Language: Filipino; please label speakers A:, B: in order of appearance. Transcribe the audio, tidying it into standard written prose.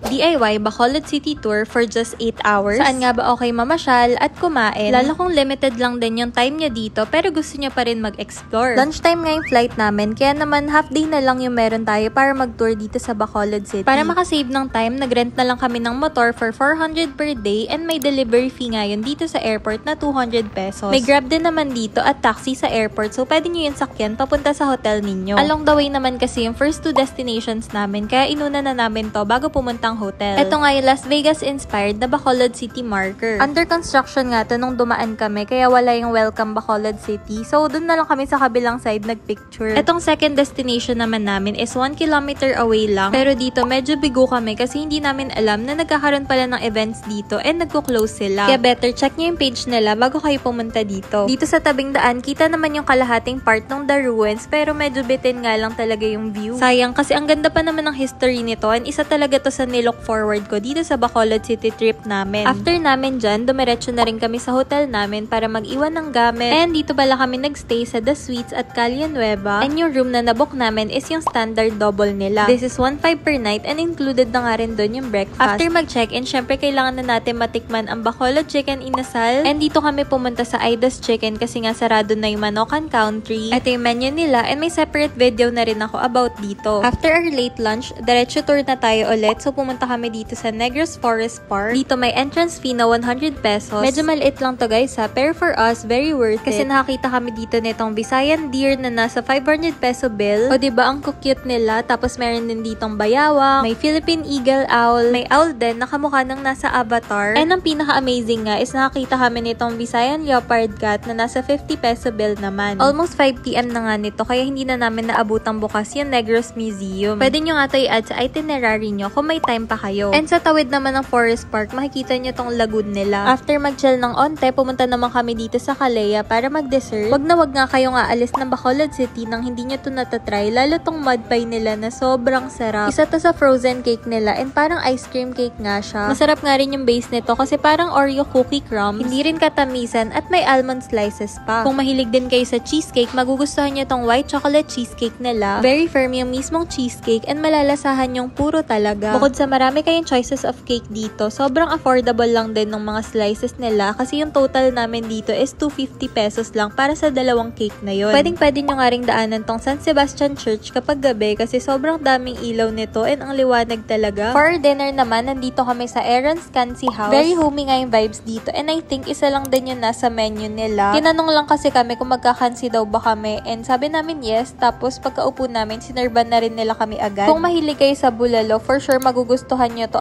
A: DIY Bacolod City Tour for just 8 hours. Saan nga ba okay mamasyal at kumain? Lalo kung limited lang din yung time niya dito pero gusto niya pa rin mag-explore. Lunchtime nga yung flight namin kaya naman half day na lang yung meron tayo para mag-tour dito sa Bacolod City. Para makasave ng time, nag-rent na lang kami ng motor for 400 per day and may delivery fee nga yun dito sa airport na 200 pesos. May grab din naman dito at taxi sa airport so pwede nyo yung sakyan papunta sa hotel ninyo. Along the way naman kasi yung first 2 destinations namin kaya inuna na namin to bago pumuntang hotel. Ito nga yung Las Vegas inspired na Bacolod City marker. Under construction nga to nung dumaan kami kaya wala yung welcome Bacolod City. So dun na lang kami sa kabilang side nagpicture. Itong second destination naman namin is 1 kilometer away lang. Pero dito medyo bigo kami kasi hindi namin alam na nagkakaroon pala ng events dito and nagko-close sila. Kaya better check nyo yung page nila bago kayo pumunta dito. Dito sa tabing daan, kita naman yung kalahating part ng The Ruins pero medyo bitin nga lang talaga yung view. Sayang kasi ang ganda pa naman ng history nito and isa talaga to sa nilook forward ko dito sa Bacolod City trip namin. After namin dyan, dumiretso na rin kami sa hotel namin para mag-iwan ng gamit and dito pala kami nagstay sa The Suites at Calle Nueva and yung room na nabook namin is yung standard double nila. This is 1.5 per night and included na nga rin doon yung breakfast. After mag-check-in, syempre kailangan na natin matikman ang Bacolod Chicken Inasal and dito kami pumunta sa Aida's Chicken kasi nga sarado na yung Manokan Country. Ito yung menu nila and may separate video na rin ako about dito. After our late lunch, diretso tour na tayo ulit so pumunta kami dito sa Negros Forest Park. Dito may entrance fee na 100 pesos. Medyo maliit lang to guys ha, pero for us, very worth it. Kasi nakakita kami dito nitong Visayan deer na nasa 500 peso bill. O diba ang cute nila, tapos meron din ditong bayawang, may Philippine Eagle Owl, may owl din na kamukha ng nasa Avatar. And ang pinaka-amazing nga is nakakita kami nitong Visayan Leopard Cat na nasa 50 peso bill naman. Almost 5 PM na nga nito kaya hindi na namin naabutang bukas yung Negros Museum. Pwede nyo nga to i-add sa itinerary nyo kung may time pa kayo. And sa tawid naman ng Forest Park, makikita nyo tong lagoon nila. After mag-chill ng onte, pumunta naman kami dito sa Calea para mag-dessert. Wag nga kayong aalis ng Bacolod City nang hindi nyo to natatry, lalo tong mud pie nila na sobrang sarap. Isa to sa frozen cake nila and parang ice cream cake nga siya. Masarap nga rin yung base nito kasi parang Oreo cookie crumbs. Hindi rin katamisan at may almond slices pa. Kung mahilig din kayo sa cheesecake, magugustuhan nyo tong white chocolate cheesecake nila. Very firm yung mismong cheesecake and malalasahan yung puro talaga. Bukod sa marami kayong choices of cake dito, sobrang affordable lang din ng mga slices nila kasi yung total namin dito is 250 pesos lang para sa dalawang cake na yun. Pwede nyo nga ring daanan tong San Sebastian Church kapag gabi kasi sobrang daming ilaw nito and ang liwanag talaga. For dinner naman, nandito kami sa Aaron's Cancy House. Very homey nga yung vibes dito and I think isa lang din yun nasa menu nila. Tinanong lang kasi kami kung magkakansi daw ba kami and sabi namin yes, tapos pagkaupo namin, sinerban na rin nila kami agad. Kung mahilig kayo sa bulalo, for sure magugustuhan nyo to